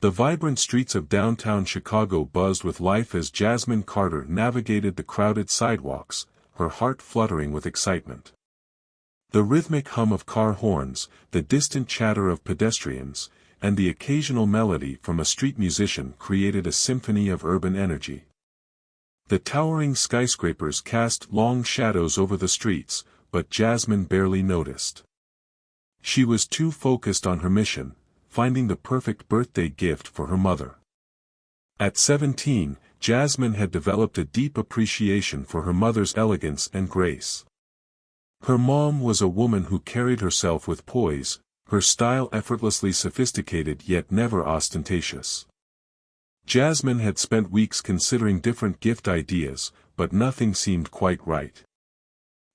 The vibrant streets of downtown Chicago buzzed with life as Jasmine Carter navigated the crowded sidewalks, her heart fluttering with excitement. The rhythmic hum of car horns, the distant chatter of pedestrians, and the occasional melody from a street musician created a symphony of urban energy. The towering skyscrapers cast long shadows over the streets, but Jasmine barely noticed. She was too focused on her mission, finding the perfect birthday gift for her mother. At 17, Jasmine had developed a deep appreciation for her mother's elegance and grace. Her mom was a woman who carried herself with poise, her style effortlessly sophisticated yet never ostentatious. Jasmine had spent weeks considering different gift ideas, but nothing seemed quite right.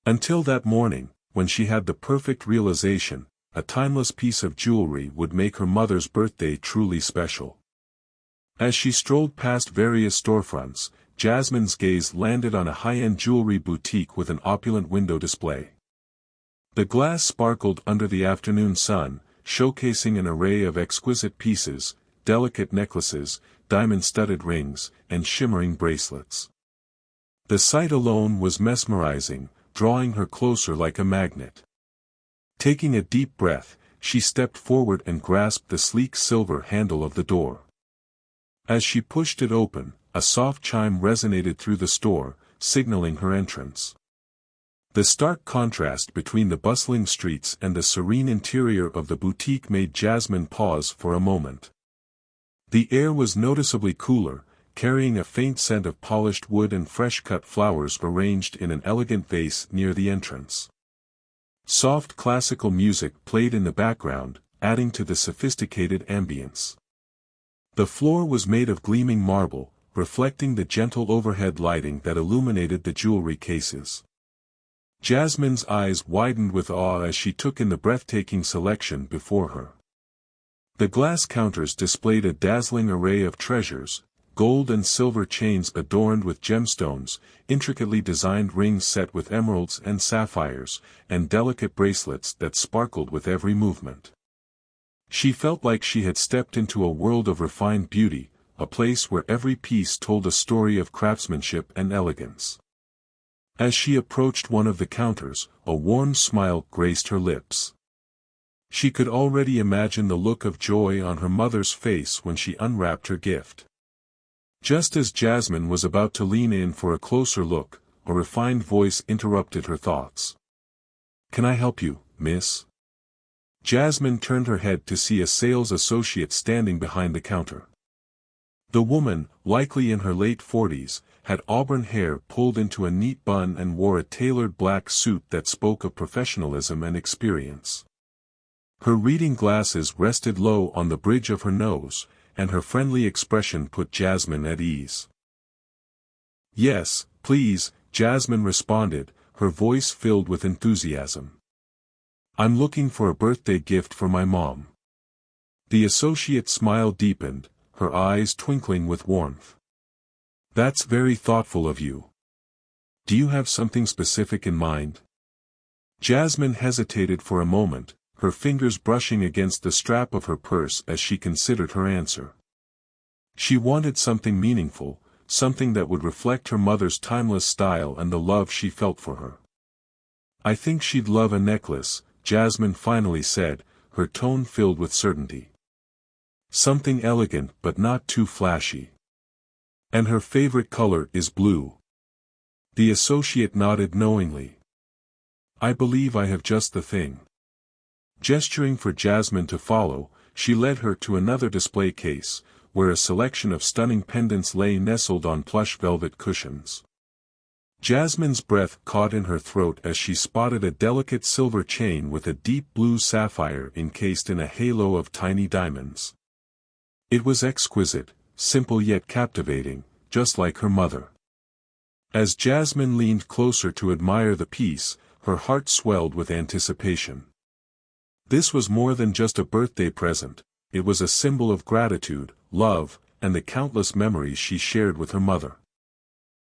Until that morning, when she had the perfect realization: a timeless piece of jewelry would make her mother's birthday truly special. As she strolled past various storefronts, Jasmine's gaze landed on a high-end jewelry boutique with an opulent window display. The glass sparkled under the afternoon sun, showcasing an array of exquisite pieces, delicate necklaces, diamond-studded rings, and shimmering bracelets. The sight alone was mesmerizing, drawing her closer like a magnet. Taking a deep breath, she stepped forward and grasped the sleek silver handle of the door. As she pushed it open, a soft chime resonated through the store, signaling her entrance. The stark contrast between the bustling streets and the serene interior of the boutique made Jasmine pause for a moment. The air was noticeably cooler, carrying a faint scent of polished wood and fresh-cut flowers arranged in an elegant vase near the entrance. Soft classical music played in the background, adding to the sophisticated ambience. The floor was made of gleaming marble, reflecting the gentle overhead lighting that illuminated the jewelry cases. Jasmine's eyes widened with awe as she took in the breathtaking selection before her. The glass counters displayed a dazzling array of treasures: gold and silver chains adorned with gemstones, intricately designed rings set with emeralds and sapphires, and delicate bracelets that sparkled with every movement. She felt like she had stepped into a world of refined beauty, a place where every piece told a story of craftsmanship and elegance. As she approached one of the counters, a warm smile graced her lips. She could already imagine the look of joy on her mother's face when she unwrapped her gift. Just as Jasmine was about to lean in for a closer look, a refined voice interrupted her thoughts. "Can I help you, miss?" Jasmine turned her head to see a sales associate standing behind the counter. The woman, likely in her late 40s, had auburn hair pulled into a neat bun and wore a tailored black suit that spoke of professionalism and experience. Her reading glasses rested low on the bridge of her nose, and her friendly expression put Jasmine at ease. "Yes, please," Jasmine responded, her voice filled with enthusiasm. "I'm looking for a birthday gift for my mom." The associate's smile deepened, her eyes twinkling with warmth. "That's very thoughtful of you. Do you have something specific in mind?" Jasmine hesitated for a moment, her fingers brushing against the strap of her purse as she considered her answer. She wanted something meaningful, something that would reflect her mother's timeless style and the love she felt for her. "I think she'd love a necklace," Jasmine finally said, her tone filled with certainty. "Something elegant but not too flashy. And her favorite color is blue." The associate nodded knowingly. "I believe I have just the thing." Gesturing for Jasmine to follow, she led her to another display case, where a selection of stunning pendants lay nestled on plush velvet cushions. Jasmine's breath caught in her throat as she spotted a delicate silver chain with a deep blue sapphire encased in a halo of tiny diamonds. It was exquisite, simple yet captivating, just like her mother. As Jasmine leaned closer to admire the piece, her heart swelled with anticipation. This was more than just a birthday present, it was a symbol of gratitude, love, and the countless memories she shared with her mother.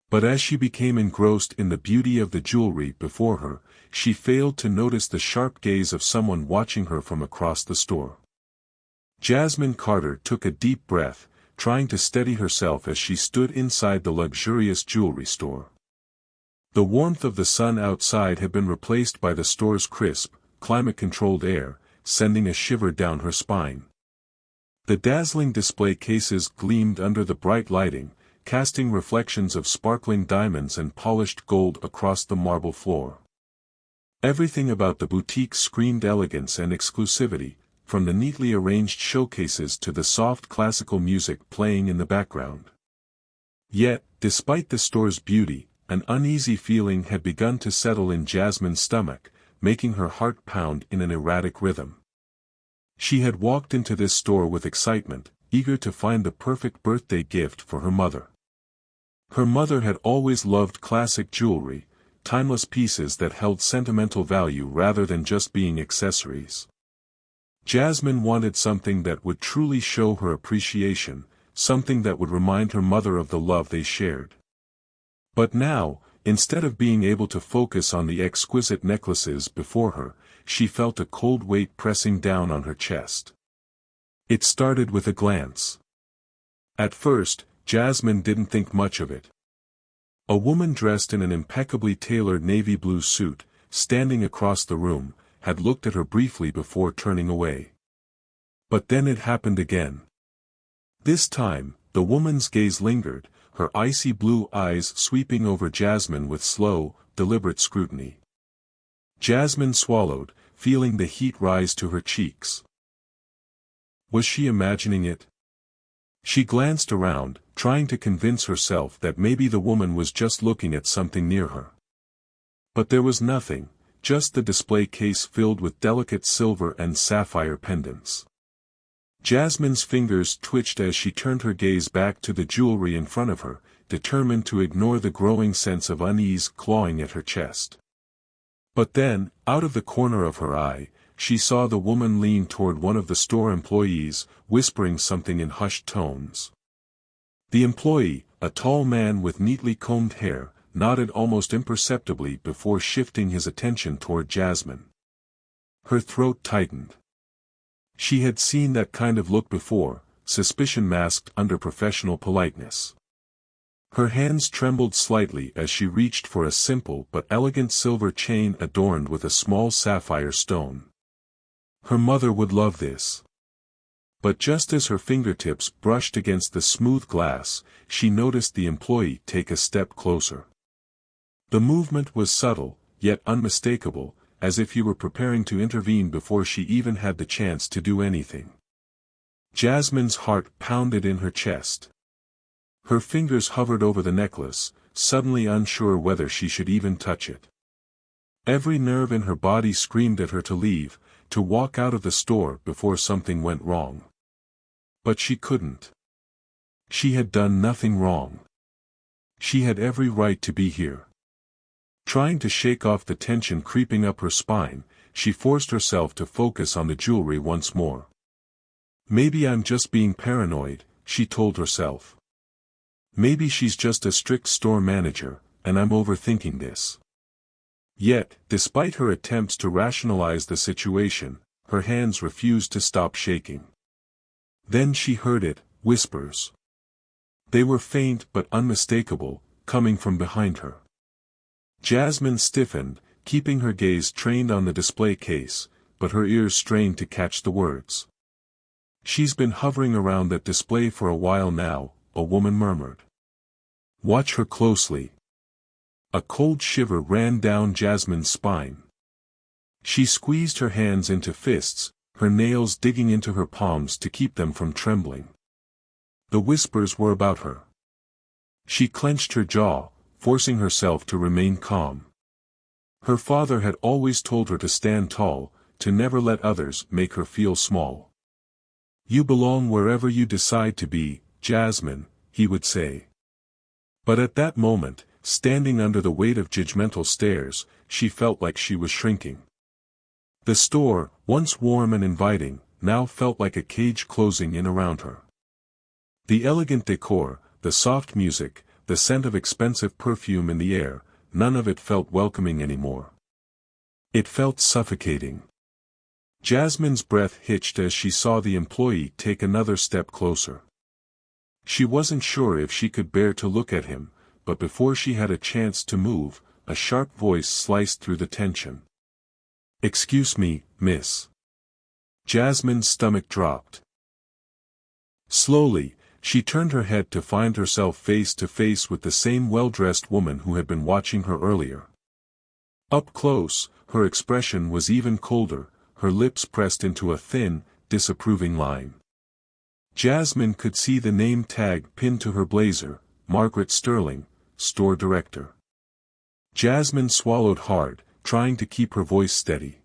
But as she became engrossed in the beauty of the jewelry before her, she failed to notice the sharp gaze of someone watching her from across the store. Jasmine Carter took a deep breath, trying to steady herself as she stood inside the luxurious jewelry store. The warmth of the sun outside had been replaced by the store's crisp, climate-controlled air, sending a shiver down her spine. The dazzling display cases gleamed under the bright lighting, casting reflections of sparkling diamonds and polished gold across the marble floor. Everything about the boutique screamed elegance and exclusivity, from the neatly arranged showcases to the soft classical music playing in the background. Yet, despite the store's beauty, an uneasy feeling had begun to settle in Jasmine's stomach, making her heart pound in an erratic rhythm. She had walked into this store with excitement, eager to find the perfect birthday gift for her mother. Her mother had always loved classic jewelry, timeless pieces that held sentimental value rather than just being accessories. Jasmine wanted something that would truly show her appreciation, something that would remind her mother of the love they shared. But now, instead of being able to focus on the exquisite necklaces before her, she felt a cold weight pressing down on her chest. It started with a glance. At first, Jasmine didn't think much of it. A woman dressed in an impeccably tailored navy blue suit, standing across the room, had looked at her briefly before turning away. But then it happened again. This time, the woman's gaze lingered, her icy blue eyes sweeping over Jasmine with slow, deliberate scrutiny. Jasmine swallowed, feeling the heat rise to her cheeks. Was she imagining it? She glanced around, trying to convince herself that maybe the woman was just looking at something near her. But there was nothing, just the display case filled with delicate silver and sapphire pendants. Jasmine's fingers twitched as she turned her gaze back to the jewelry in front of her, determined to ignore the growing sense of unease clawing at her chest. But then, out of the corner of her eye, she saw the woman lean toward one of the store employees, whispering something in hushed tones. The employee, a tall man with neatly combed hair, nodded almost imperceptibly before shifting his attention toward Jasmine. Her throat tightened. She had seen that kind of look before, suspicion masked under professional politeness. Her hands trembled slightly as she reached for a simple but elegant silver chain adorned with a small sapphire stone. Her mother would love this. But just as her fingertips brushed against the smooth glass, she noticed the employee take a step closer. The movement was subtle, yet unmistakable, as if he were preparing to intervene before she even had the chance to do anything. Jasmine's heart pounded in her chest. Her fingers hovered over the necklace, suddenly unsure whether she should even touch it. Every nerve in her body screamed at her to leave, to walk out of the store before something went wrong. But she couldn't. She had done nothing wrong. She had every right to be here. Trying to shake off the tension creeping up her spine, she forced herself to focus on the jewelry once more. Maybe I'm just being paranoid, she told herself. Maybe she's just a strict store manager, and I'm overthinking this. Yet, despite her attempts to rationalize the situation, her hands refused to stop shaking. Then she heard it, whispers. They were faint but unmistakable, coming from behind her. Jasmine stiffened, keeping her gaze trained on the display case, but her ears strained to catch the words. She's been hovering around that display for a while now, a woman murmured. Watch her closely. A cold shiver ran down Jasmine's spine. She squeezed her hands into fists, her nails digging into her palms to keep them from trembling. The whispers were about her. She clenched her jaw, forcing herself to remain calm. Her father had always told her to stand tall, to never let others make her feel small. You belong wherever you decide to be, Jasmine, he would say. But at that moment, standing under the weight of judgmental stares, she felt like she was shrinking. The store, once warm and inviting, now felt like a cage closing in around her. The elegant decor, the soft music, the scent of expensive perfume in the air, none of it felt welcoming anymore. It felt suffocating. Jasmine's breath hitched as she saw the employee take another step closer. She wasn't sure if she could bear to look at him, but before she had a chance to move, a sharp voice sliced through the tension. "Excuse me, miss." Jasmine's stomach dropped. Slowly, she turned her head to find herself face to face with the same well-dressed woman who had been watching her earlier. Up close, her expression was even colder, her lips pressed into a thin, disapproving line. Jasmine could see the name tag pinned to her blazer, Margaret Sterling, store director. Jasmine swallowed hard, trying to keep her voice steady.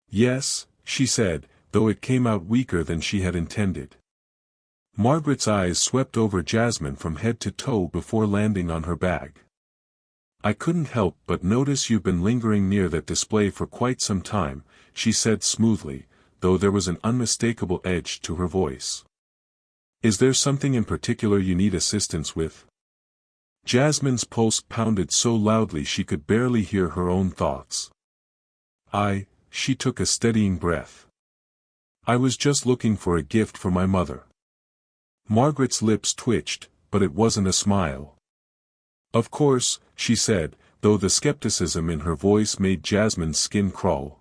"Yes," she said, though it came out weaker than she had intended. Margaret's eyes swept over Jasmine from head to toe before landing on her bag. "I couldn't help but notice you've been lingering near that display for quite some time," she said smoothly, though there was an unmistakable edge to her voice. "Is there something in particular you need assistance with?" Jasmine's pulse pounded so loudly she could barely hear her own thoughts. She took a steadying breath. "I was just looking for a gift for my mother." Margaret's lips twitched, but it wasn't a smile. "Of course," she said, though the skepticism in her voice made Jasmine's skin crawl.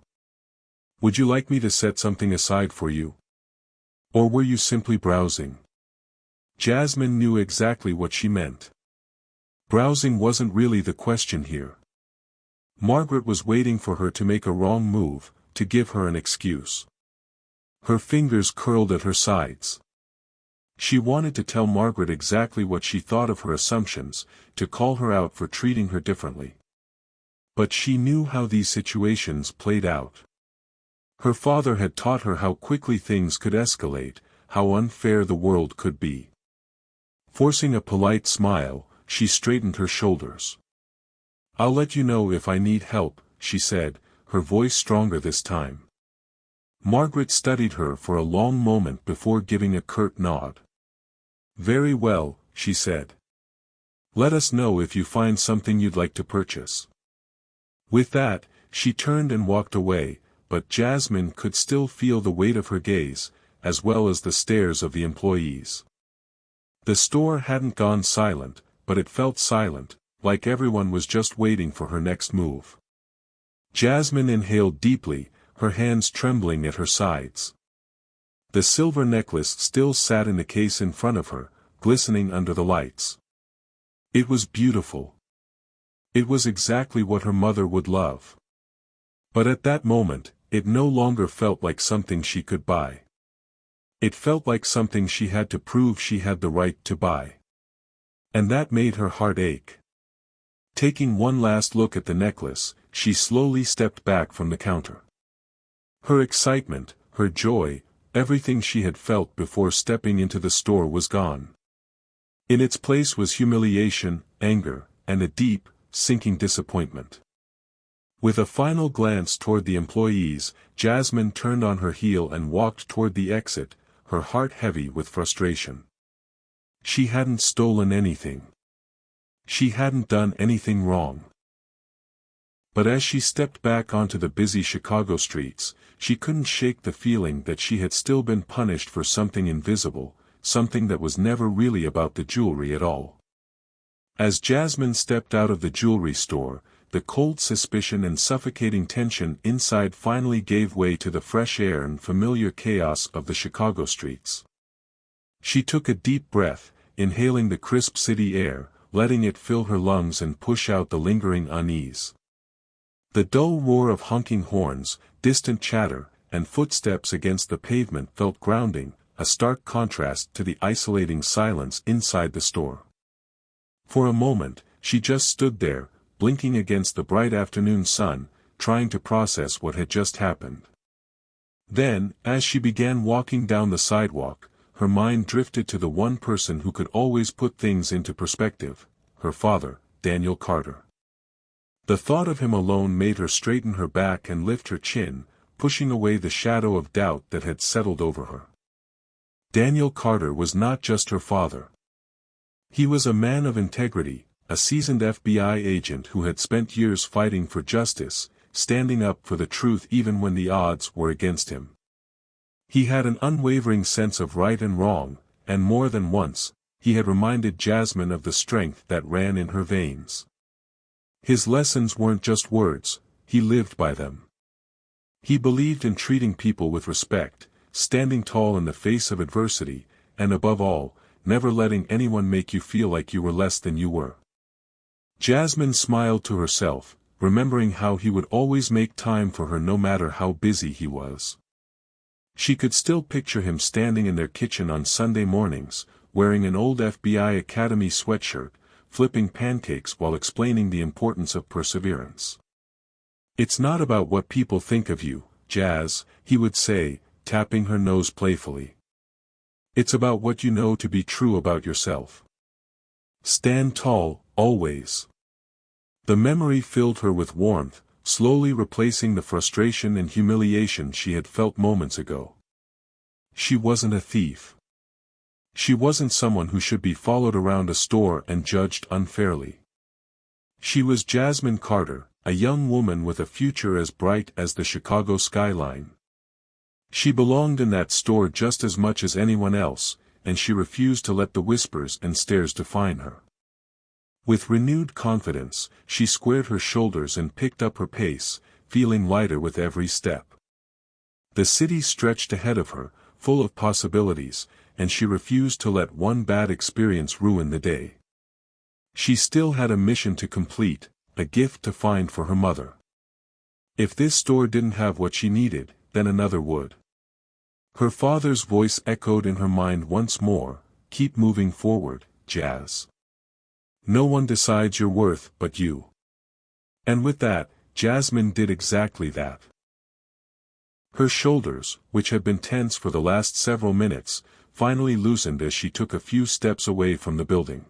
"Would you like me to set something aside for you? Or were you simply browsing?" Jasmine knew exactly what she meant. Browsing wasn't really the question here. Margaret was waiting for her to make a wrong move, to give her an excuse. Her fingers curled at her sides. She wanted to tell Margaret exactly what she thought of her assumptions, to call her out for treating her differently. But she knew how these situations played out. Her father had taught her how quickly things could escalate, how unfair the world could be. Forcing a polite smile, she straightened her shoulders. "I'll let you know if I need help," she said, her voice stronger this time. Margaret studied her for a long moment before giving a curt nod. "Very well," she said. "Let us know if you find something you'd like to purchase." With that, she turned and walked away, but Jasmine could still feel the weight of her gaze, as well as the stares of the employees. The store hadn't gone silent, but it felt silent, like everyone was just waiting for her next move. Jasmine inhaled deeply, her hands trembling at her sides. The silver necklace still sat in the case in front of her, glistening under the lights. It was beautiful. It was exactly what her mother would love. But at that moment, it no longer felt like something she could buy. It felt like something she had to prove she had the right to buy. And that made her heart ache. Taking one last look at the necklace, she slowly stepped back from the counter. Her excitement, her joy, everything she had felt before stepping into the store was gone. In its place was humiliation, anger, and a deep, sinking disappointment. With a final glance toward the employees, Jasmine turned on her heel and walked toward the exit, her heart heavy with frustration. She hadn't stolen anything. She hadn't done anything wrong. But as she stepped back onto the busy Chicago streets, she couldn't shake the feeling that she had still been punished for something invisible, something that was never really about the jewelry at all. As Jasmine stepped out of the jewelry store, the cold suspicion and suffocating tension inside finally gave way to the fresh air and familiar chaos of the Chicago streets. She took a deep breath, inhaling the crisp city air, letting it fill her lungs and push out the lingering unease. The dull roar of honking horns, distant chatter, and footsteps against the pavement felt grounding, a stark contrast to the isolating silence inside the store. For a moment, she just stood there, blinking against the bright afternoon sun, trying to process what had just happened. Then, as she began walking down the sidewalk, her mind drifted to the one person who could always put things into perspective, her father, Daniel Carter. The thought of him alone made her straighten her back and lift her chin, pushing away the shadow of doubt that had settled over her. Daniel Carter was not just her father. He was a man of integrity, a seasoned FBI agent who had spent years fighting for justice, standing up for the truth even when the odds were against him. He had an unwavering sense of right and wrong, and more than once, he had reminded Jasmine of the strength that ran in her veins. His lessons weren't just words, he lived by them. He believed in treating people with respect, standing tall in the face of adversity, and above all, never letting anyone make you feel like you were less than you were. Jasmine smiled to herself, remembering how he would always make time for her no matter how busy he was. She could still picture him standing in their kitchen on Sunday mornings, wearing an old FBI Academy sweatshirt, flipping pancakes while explaining the importance of perseverance. "It's not about what people think of you, Jazz," he would say, tapping her nose playfully. "It's about what you know to be true about yourself. Stand tall, always." The memory filled her with warmth, slowly replacing the frustration and humiliation she had felt moments ago. She wasn't a thief. She wasn't someone who should be followed around a store and judged unfairly. She was Jasmine Carter, a young woman with a future as bright as the Chicago skyline. She belonged in that store just as much as anyone else, and she refused to let the whispers and stares define her. With renewed confidence, she squared her shoulders and picked up her pace, feeling lighter with every step. The city stretched ahead of her, full of possibilities, and she refused to let one bad experience ruin the day. She still had a mission to complete, a gift to find for her mother. If this store didn't have what she needed, then another would. Her father's voice echoed in her mind once more, "Keep moving forward, Jazz. No one decides your worth but you." And with that, Jasmine did exactly that. Her shoulders, which had been tense for the last several minutes, finally loosened as she took a few steps away from the building.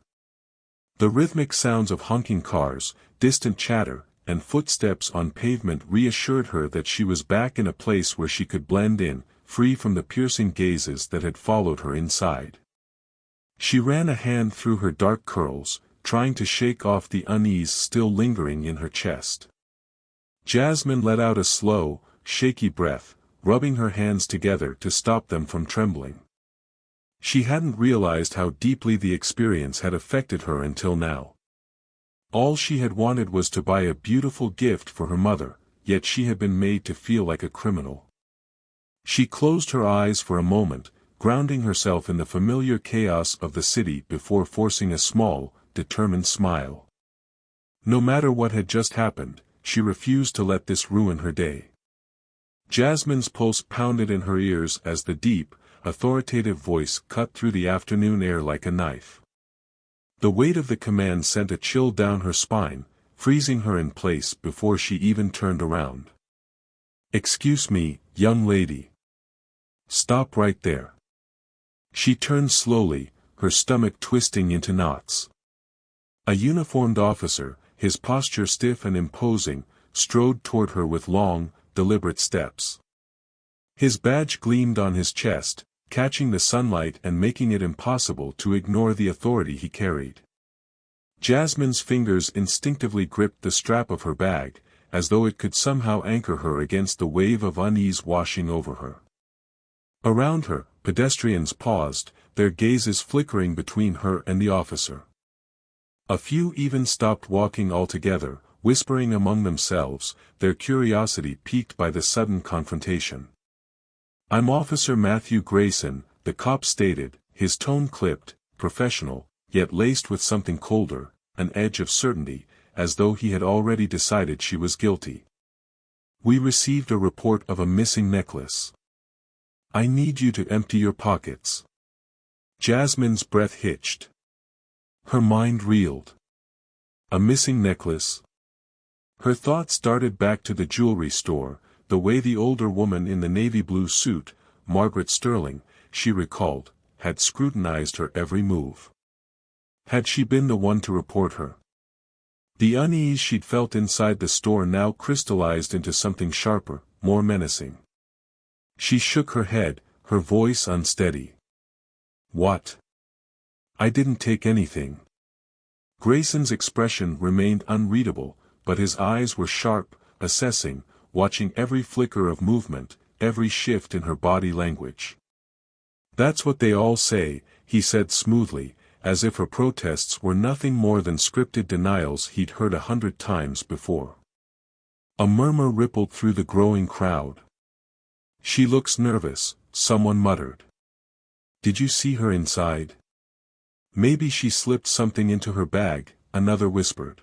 The rhythmic sounds of honking cars, distant chatter, and footsteps on pavement reassured her that she was back in a place where she could blend in, free from the piercing gazes that had followed her inside. She ran a hand through her dark curls, trying to shake off the unease still lingering in her chest. Jasmine let out a slow, shaky breath, rubbing her hands together to stop them from trembling. She hadn't realized how deeply the experience had affected her until now. All she had wanted was to buy a beautiful gift for her mother, yet she had been made to feel like a criminal. She closed her eyes for a moment, grounding herself in the familiar chaos of the city before forcing a small, determined smile. No matter what had just happened, she refused to let this ruin her day. Jasmine's pulse pounded in her ears as the deep, authoritative voice cut through the afternoon air like a knife. The weight of the command sent a chill down her spine, freezing her in place before she even turned around. "Excuse me, young lady. Stop right there." She turned slowly, her stomach twisting into knots. A uniformed officer, his posture stiff and imposing, strode toward her with long, deliberate steps. His badge gleamed on his chest, catching the sunlight and making it impossible to ignore the authority he carried. Jasmine's fingers instinctively gripped the strap of her bag, as though it could somehow anchor her against the wave of unease washing over her. Around her, pedestrians paused, their gazes flickering between her and the officer. A few even stopped walking altogether, whispering among themselves, their curiosity piqued by the sudden confrontation. "I'm Officer Matthew Grayson," the cop stated, his tone clipped, professional, yet laced with something colder, an edge of certainty, as though he had already decided she was guilty. "We received a report of a missing necklace. I need you to empty your pockets." Jasmine's breath hitched. Her mind reeled. A missing necklace? Her thoughts darted back to the jewelry store, the way the older woman in the navy blue suit, Margaret Sterling, she recalled, had scrutinized her every move. Had she been the one to report her? The unease she'd felt inside the store now crystallized into something sharper, more menacing. She shook her head, her voice unsteady. "What? I didn't take anything." Grayson's expression remained unreadable, but his eyes were sharp, assessing, watching every flicker of movement, every shift in her body language. "That's what they all say," he said smoothly, as if her protests were nothing more than scripted denials he'd heard 100 times before. A murmur rippled through the growing crowd. "She looks nervous," someone muttered. "Did you see her inside? Maybe she slipped something into her bag," another whispered.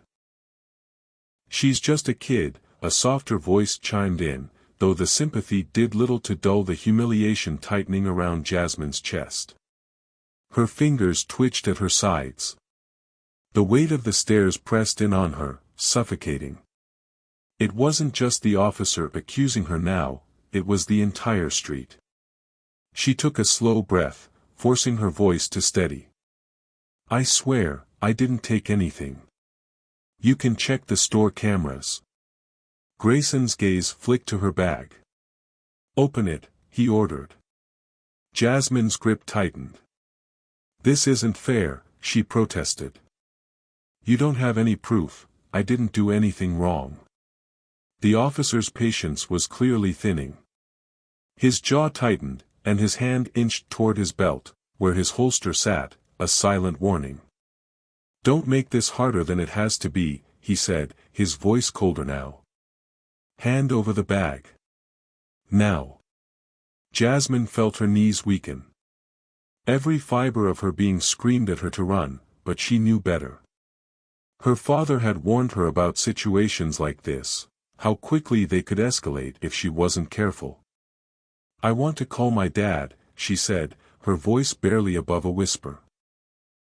"She's just a kid," a softer voice chimed in, though the sympathy did little to dull the humiliation tightening around Jasmine's chest. Her fingers twitched at her sides. The weight of the stairs pressed in on her, suffocating. It wasn't just the officer accusing her now, it was the entire street. She took a slow breath, forcing her voice to steady. "I swear, I didn't take anything. You can check the store cameras." Grayson's gaze flicked to her bag. "Open it," he ordered. Jasmine's grip tightened. "This isn't fair," she protested. "You don't have any proof. I didn't do anything wrong." The officer's patience was clearly thinning. His jaw tightened, and his hand inched toward his belt, where his holster sat, a silent warning. "Don't make this harder than it has to be," he said, his voice colder now. "Hand over the bag. Now." Jasmine felt her knees weaken. Every fiber of her being screamed at her to run, but she knew better. Her father had warned her about situations like this, how quickly they could escalate if she wasn't careful. "I want to call my dad," she said, her voice barely above a whisper.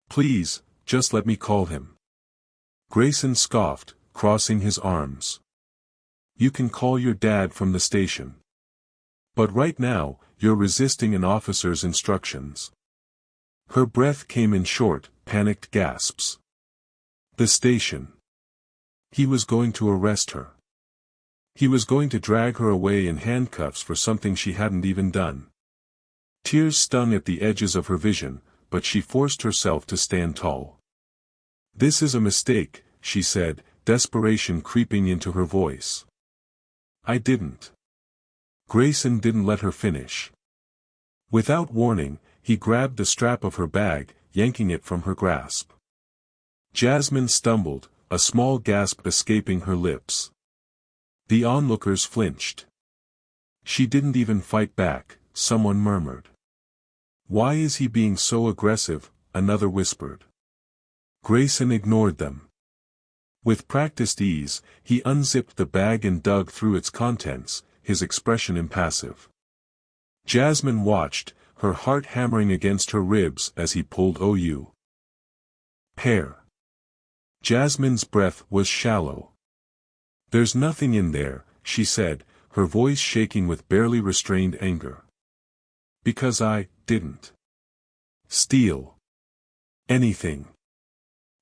"Please, just let me call him." Grayson scoffed, crossing his arms. "You can call your dad from the station. But right now, you're resisting an officer's instructions." Her breath came in short, panicked gasps. The station. He was going to arrest her. He was going to drag her away in handcuffs for something she hadn't even done. Tears stung at the edges of her vision, but she forced herself to stand tall. "This is a mistake," she said, desperation creeping into her voice. "I didn't." Grayson didn't let her finish. Without warning, he grabbed the strap of her bag, yanking it from her grasp. Jasmine stumbled, a small gasp escaping her lips. The onlookers flinched. "She didn't even fight back," someone murmured. "Why is he being so aggressive?" another whispered. Grayson ignored them. With practiced ease, he unzipped the bag and dug through its contents, his expression impassive. Jasmine watched, her heart hammering against her ribs as he pulled OU. "Pear." Jasmine's breath was shallow. "There's nothing in there," she said, her voice shaking with barely restrained anger. "Because I didn't steal anything."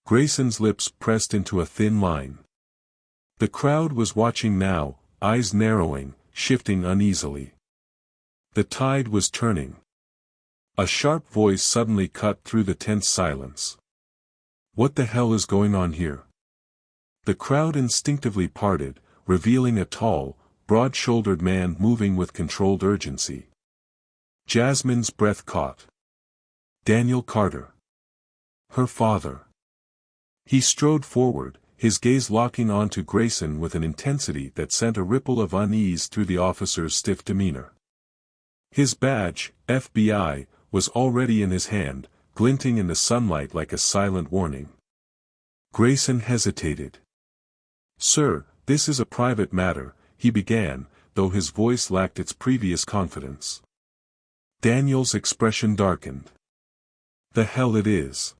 Grayson's lips pressed into a thin line. The crowd was watching now, eyes narrowing, shifting uneasily. The tide was turning. A sharp voice suddenly cut through the tense silence. "What the hell is going on here?" The crowd instinctively parted, revealing a tall, broad-shouldered man moving with controlled urgency. Jasmine's breath caught. Daniel Carter. Her father. He strode forward, his gaze locking onto Grayson with an intensity that sent a ripple of unease through the officer's stiff demeanor. His badge, FBI, was already in his hand, glinting in the sunlight like a silent warning. Grayson hesitated. "Sir, this is a private matter," he began, though his voice lacked its previous confidence. Daniel's expression darkened. "The hell it is.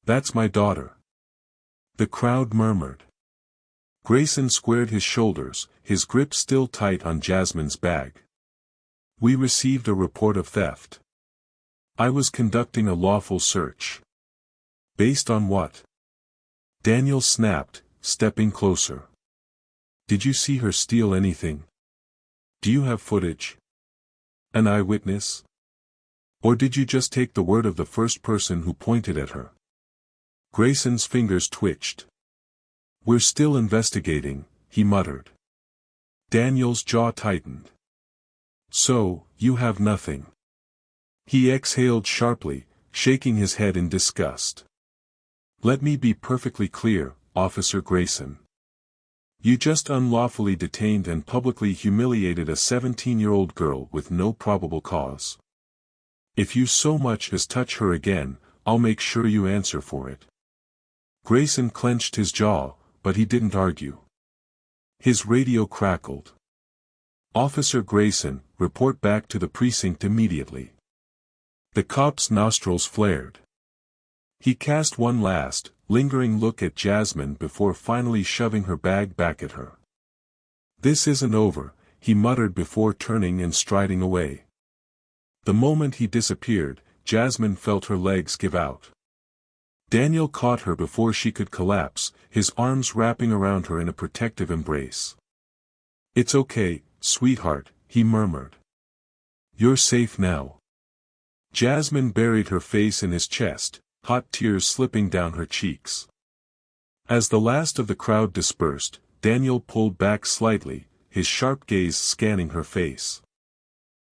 That's my daughter." The crowd murmured. Grayson squared his shoulders, his grip still tight on Jasmine's bag. "We received a report of theft. I was conducting a lawful search." "Based on what?" Daniel snapped, stepping closer. "Did you see her steal anything? Do you have footage? An eyewitness? Or did you just take the word of the first person who pointed at her?" Grayson's fingers twitched. "We're still investigating," he muttered. Daniel's jaw tightened. So, you have nothing. He exhaled sharply, shaking his head in disgust. Let me be perfectly clear, Officer Grayson. You just unlawfully detained and publicly humiliated a 17-year-old girl with no probable cause. If you so much as touch her again, I'll make sure you answer for it. Grayson clenched his jaw, but he didn't argue. His radio crackled. Officer Grayson, report back to the precinct immediately. The cop's nostrils flared. He cast one last, lingering look at Jasmine before finally shoving her bag back at her. This isn't over, he muttered before turning and striding away. The moment he disappeared, Jasmine felt her legs give out. Daniel caught her before she could collapse, his arms wrapping around her in a protective embrace. It's okay, sweetheart, he murmured. You're safe now. Jasmine buried her face in his chest, hot tears slipping down her cheeks. As the last of the crowd dispersed, Daniel pulled back slightly, his sharp gaze scanning her face.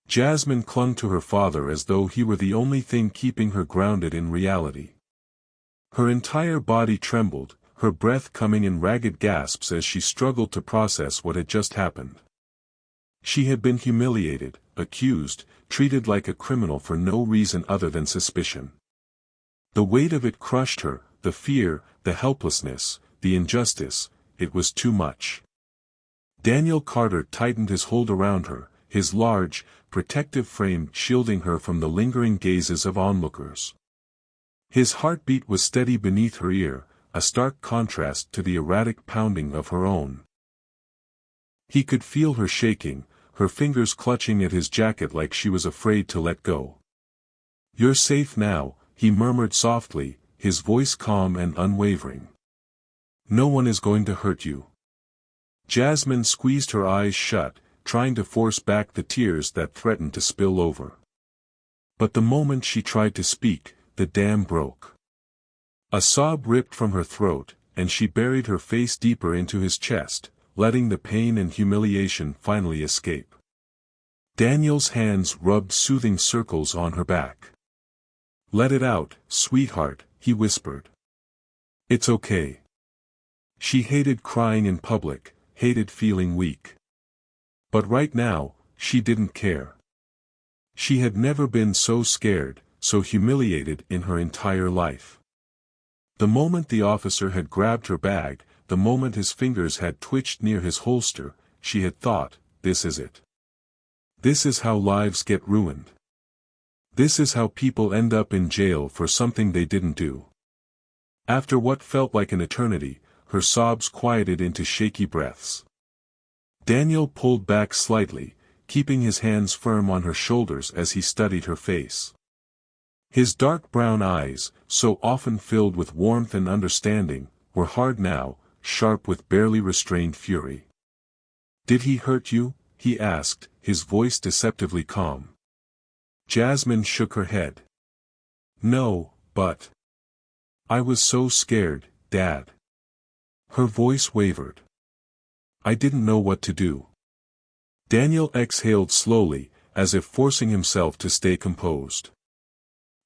Jasmine clung to her father as though he were the only thing keeping her grounded in reality. Her entire body trembled, her breath coming in ragged gasps as she struggled to process what had just happened. She had been humiliated, accused, treated like a criminal for no reason other than suspicion. The weight of it crushed her, the fear, the helplessness, the injustice, it was too much. Daniel Carter tightened his hold around her, his large, protective frame shielding her from the lingering gazes of onlookers. His heartbeat was steady beneath her ear, a stark contrast to the erratic pounding of her own. He could feel her shaking, her fingers clutching at his jacket like she was afraid to let go. You're safe now, he murmured softly, his voice calm and unwavering. No one is going to hurt you. Jasmine squeezed her eyes shut, trying to force back the tears that threatened to spill over. But the moment she tried to speak, the dam broke. A sob ripped from her throat, and she buried her face deeper into his chest, letting the pain and humiliation finally escape. Daniel's hands rubbed soothing circles on her back. Let it out, sweetheart, he whispered. It's okay. She hated crying in public, hated feeling weak. But right now, she didn't care. She had never been so scared, so humiliated in her entire life. The moment the officer had grabbed her bag, the moment his fingers had twitched near his holster, she had thought, this is it. This is how lives get ruined. This is how people end up in jail for something they didn't do. After what felt like an eternity, her sobs quieted into shaky breaths. Daniel pulled back slightly, keeping his hands firm on her shoulders as he studied her face. His dark brown eyes, so often filled with warmth and understanding, were hard now, sharp with barely restrained fury. Did he hurt you? He asked, his voice deceptively calm. Jasmine shook her head. No, but... I was so scared, Dad. Her voice wavered. I didn't know what to do. Daniel exhaled slowly, as if forcing himself to stay composed.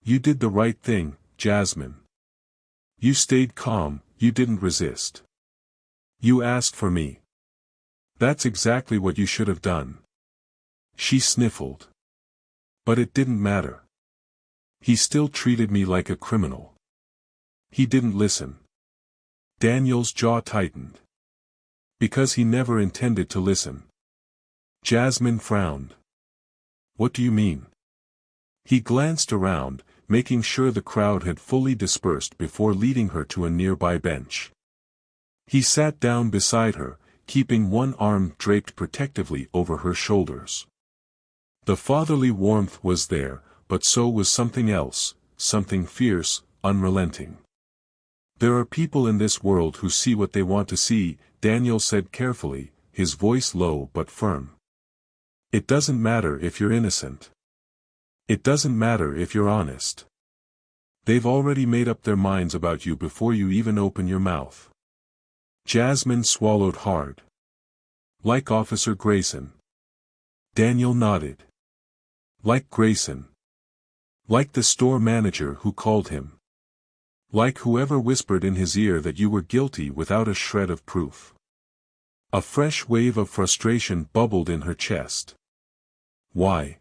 You did the right thing, Jasmine. You stayed calm, you didn't resist. You asked for me. That's exactly what you should have done. She sniffled. But it didn't matter. He still treated me like a criminal. He didn't listen. Daniel's jaw tightened. Because he never intended to listen. Jasmine frowned. What do you mean? He glanced around, making sure the crowd had fully dispersed before leading her to a nearby bench. He sat down beside her, keeping one arm draped protectively over her shoulders. The fatherly warmth was there, but so was something else, something fierce, unrelenting. There are people in this world who see what they want to see, Daniel said carefully, his voice low but firm. It doesn't matter if you're innocent. It doesn't matter if you're honest. They've already made up their minds about you before you even open your mouth. Jasmine swallowed hard. Like Officer Grayson. Daniel nodded. Like Grayson. Like the store manager who called him. Like whoever whispered in his ear that you were guilty without a shred of proof. A fresh wave of frustration bubbled in her chest. Why?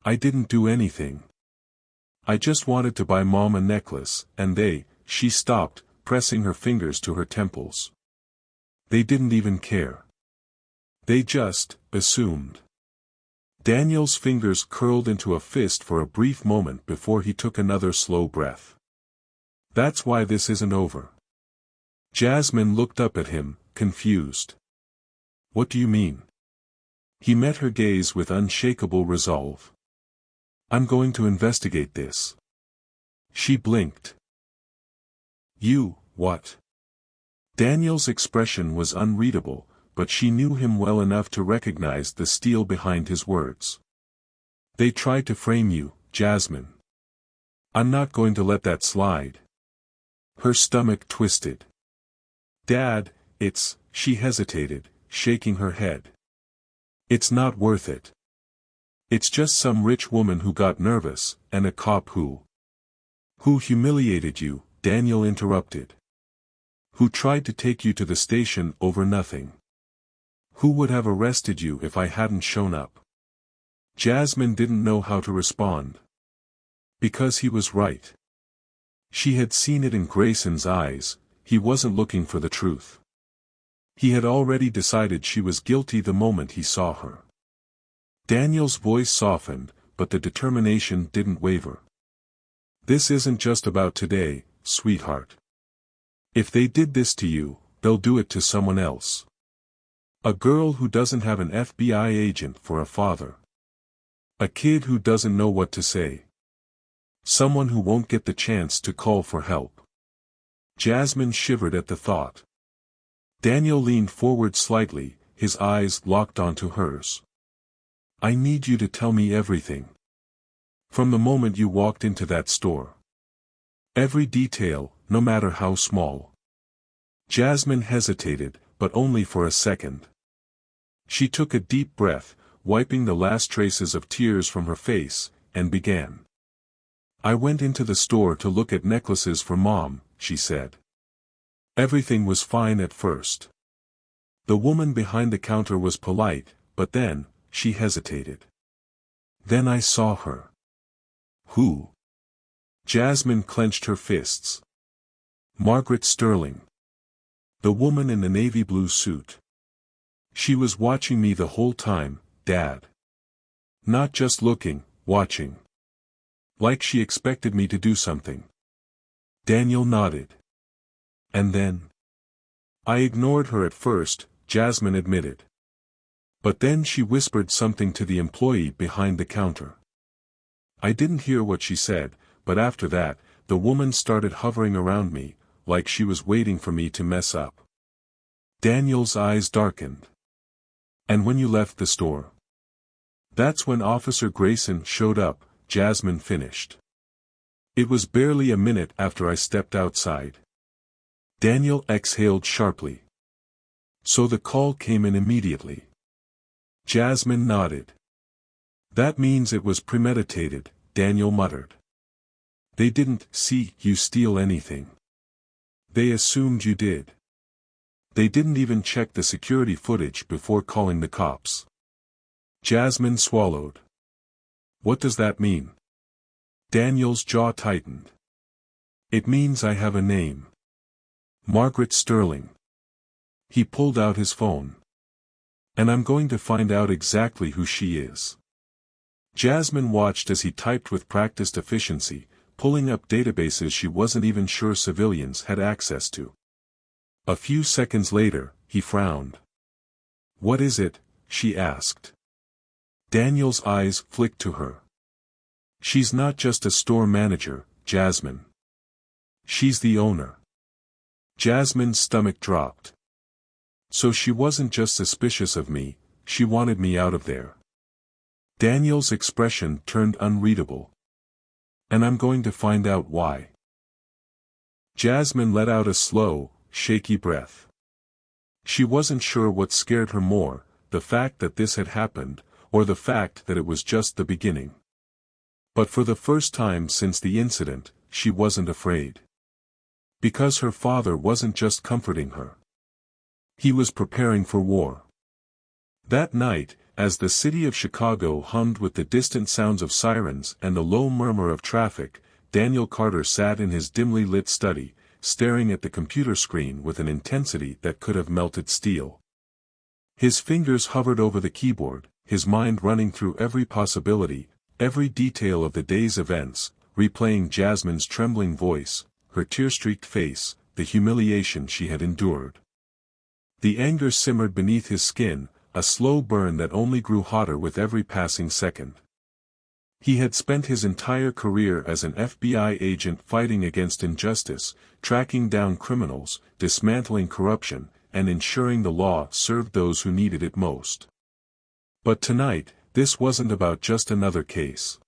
I didn't do anything. I just wanted to buy Mom a necklace, and she stopped, pressing her fingers to her temples. They didn't even care. They just assumed. Daniel's fingers curled into a fist for a brief moment before he took another slow breath. That's why this isn't over. Jasmine looked up at him, confused. What do you mean? He met her gaze with unshakable resolve. I'm going to investigate this. She blinked. You, what? Daniel's expression was unreadable, but she knew him well enough to recognize the steel behind his words. They tried to frame you, Jasmine. I'm not going to let that slide. Her stomach twisted. Dad, she hesitated, shaking her head. It's not worth it. It's just some rich woman who got nervous, and a cop who humiliated you, Daniel interrupted. Who tried to take you to the station over nothing. Who would have arrested you if I hadn't shown up? Jasmine didn't know how to respond. Because he was right. She had seen it in Grayson's eyes, he wasn't looking for the truth. He had already decided she was guilty the moment he saw her. Daniel's voice softened, but the determination didn't waver. This isn't just about today, sweetheart. If they did this to you, they'll do it to someone else. A girl who doesn't have an FBI agent for a father. A kid who doesn't know what to say. Someone who won't get the chance to call for help. Jasmine shivered at the thought. Daniel leaned forward slightly, his eyes locked onto hers. I need you to tell me everything. From the moment you walked into that store. Every detail, no matter how small. Jasmine hesitated, but only for a second. She took a deep breath, wiping the last traces of tears from her face, and began. I went into the store to look at necklaces for Mom, she said. Everything was fine at first. The woman behind the counter was polite, but then, she hesitated. Then I saw her. Who? Jasmine clenched her fists. Margaret Sterling. The woman in the navy blue suit. She was watching me the whole time, Dad. Not just looking, watching. Like she expected me to do something. Daniel nodded. And then? I ignored her at first, Jasmine admitted. But then she whispered something to the employee behind the counter. I didn't hear what she said, but after that, the woman started hovering around me, like she was waiting for me to mess up. Daniel's eyes darkened. And when you left the store? That's when Officer Grayson showed up, Jasmine finished. It was barely a minute after I stepped outside. Daniel exhaled sharply. So the call came in immediately. Jasmine nodded. That means it was premeditated, Daniel muttered. They didn't see you steal anything. They assumed you did. They didn't even check the security footage before calling the cops. Jasmine swallowed. What does that mean? Daniel's jaw tightened. It means I have a name. Margaret Sterling. He pulled out his phone. And I'm going to find out exactly who she is. Jasmine watched as he typed with practiced efficiency, pulling up databases she wasn't even sure civilians had access to. A few seconds later, he frowned. What is it? She asked. Daniel's eyes flicked to her. She's not just a store manager, Jasmine. She's the owner. Jasmine's stomach dropped. So she wasn't just suspicious of me, she wanted me out of there. Daniel's expression turned unreadable. And I'm going to find out why. Jasmine let out a slow, shaky breath. She wasn't sure what scared her more, the fact that this had happened, or the fact that it was just the beginning. But for the first time since the incident, she wasn't afraid. Because her father wasn't just comforting her. He was preparing for war. That night, as the city of Chicago hummed with the distant sounds of sirens and the low murmur of traffic, Daniel Carter sat in his dimly lit study, staring at the computer screen with an intensity that could have melted steel. His fingers hovered over the keyboard, his mind running through every possibility, every detail of the day's events, replaying Jasmine's trembling voice, her tear-streaked face, the humiliation she had endured. The anger simmered beneath his skin, a slow burn that only grew hotter with every passing second. He had spent his entire career as an FBI agent fighting against injustice, tracking down criminals, dismantling corruption, and ensuring the law served those who needed it most. But tonight, this wasn't about just another case.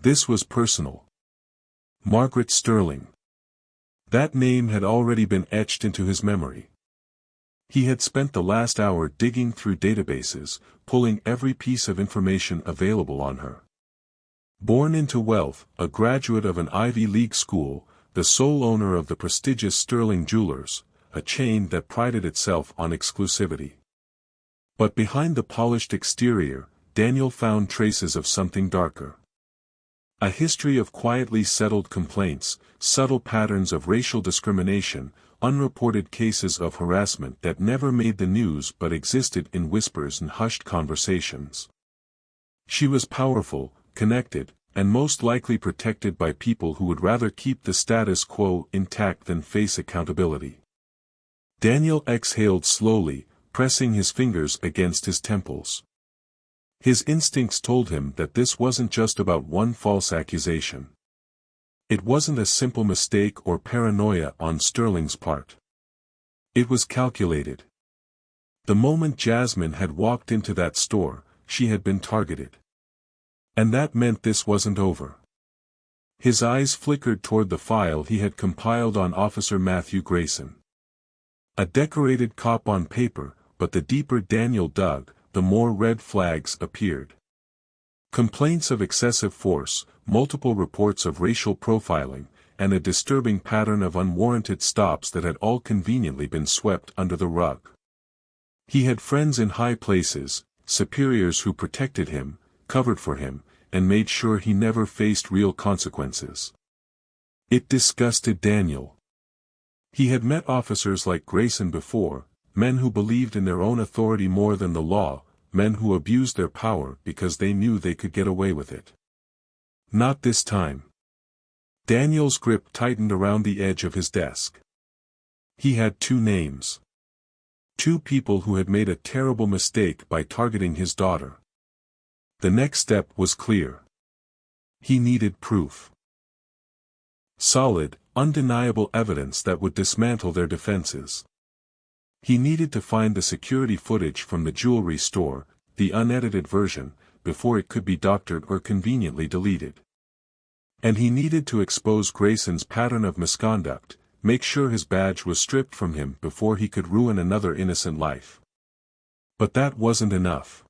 This was personal. Margaret Sterling. That name had already been etched into his memory. He had spent the last hour digging through databases, pulling every piece of information available on her. Born into wealth, a graduate of an Ivy League school, the sole owner of the prestigious Sterling Jewelers, a chain that prided itself on exclusivity. But behind the polished exterior, Daniel found traces of something darker. A history of quietly settled complaints, subtle patterns of racial discrimination, unreported cases of harassment that never made the news but existed in whispers and hushed conversations. She was powerful, connected, and most likely protected by people who would rather keep the status quo intact than face accountability. Daniel exhaled slowly, pressing his fingers against his temples. His instincts told him that this wasn't just about one false accusation. It wasn't a simple mistake or paranoia on Sterling's part. It was calculated. The moment Jasmine had walked into that store, she had been targeted. And that meant this wasn't over. His eyes flickered toward the file he had compiled on Officer Matthew Grayson. A decorated cop on paper, but the deeper Daniel dug, the more red flags appeared. Complaints of excessive force, multiple reports of racial profiling, and a disturbing pattern of unwarranted stops that had all conveniently been swept under the rug. He had friends in high places, superiors who protected him, covered for him, and made sure he never faced real consequences. It disgusted Daniel. He had met officers like Grayson before, men who believed in their own authority more than the law, men who abused their power because they knew they could get away with it. Not this time. Daniel's grip tightened around the edge of his desk. He had two names. Two people who had made a terrible mistake by targeting his daughter. The next step was clear. He needed proof. Solid, undeniable evidence that would dismantle their defenses. He needed to find the security footage from the jewelry store, the unedited version, before it could be doctored or conveniently deleted. And he needed to expose Grayson's pattern of misconduct, make sure his badge was stripped from him before he could ruin another innocent life. But that wasn't enough.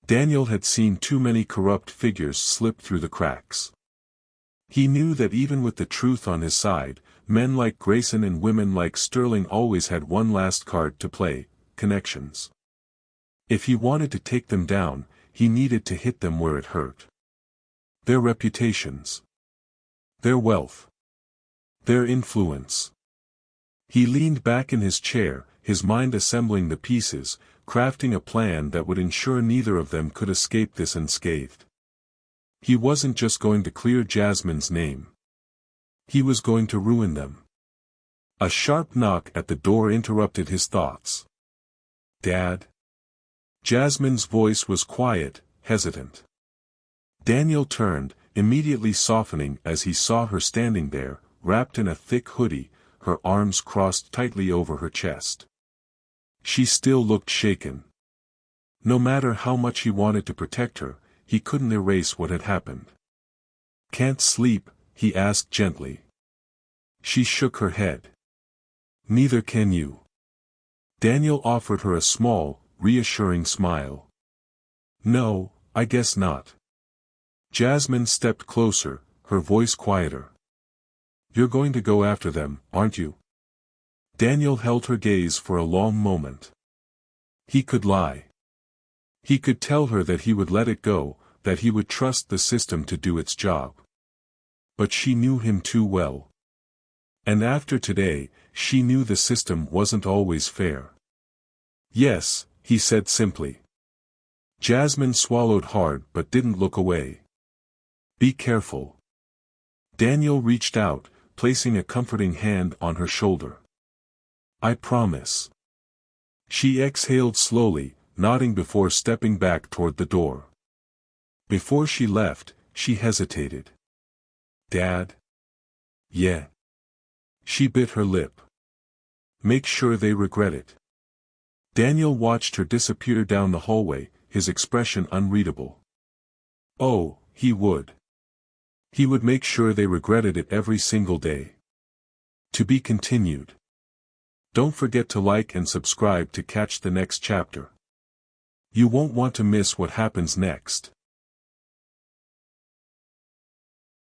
Daniel had seen too many corrupt figures slip through the cracks. He knew that even with the truth on his side, men like Grayson and women like Sterling always had one last card to play: connections. If he wanted to take them down, he needed to hit them where it hurt. Their reputations. Their wealth. Their influence. He leaned back in his chair, his mind assembling the pieces, crafting a plan that would ensure neither of them could escape this unscathed. He wasn't just going to clear Jasmine's name. He was going to ruin them. A sharp knock at the door interrupted his thoughts. "Dad?" Jasmine's voice was quiet, hesitant. Daniel turned, immediately softening as he saw her standing there, wrapped in a thick hoodie, her arms crossed tightly over her chest. She still looked shaken. No matter how much he wanted to protect her, he couldn't erase what had happened. "Can't sleep?" he asked gently. She shook her head. "Neither can you." Daniel offered her a small, reassuring smile. No, I guess not. Jasmine stepped closer, her voice quieter. You're going to go after them, aren't you? Daniel held her gaze for a long moment. He could lie. He could tell her that he would let it go, that he would trust the system to do its job. But she knew him too well. And after today, she knew the system wasn't always fair. Yes, he said simply. Jasmine swallowed hard but didn't look away. Be careful. Daniel reached out, placing a comforting hand on her shoulder. I promise. She exhaled slowly, nodding before stepping back toward the door. Before she left, she hesitated. Dad? Yeah. She bit her lip. Make sure they regret it. Daniel watched her disappear down the hallway, his expression unreadable. Oh, he would. He would make sure they regretted it every single day. To be continued. Don't forget to like and subscribe to catch the next chapter. You won't want to miss what happens next.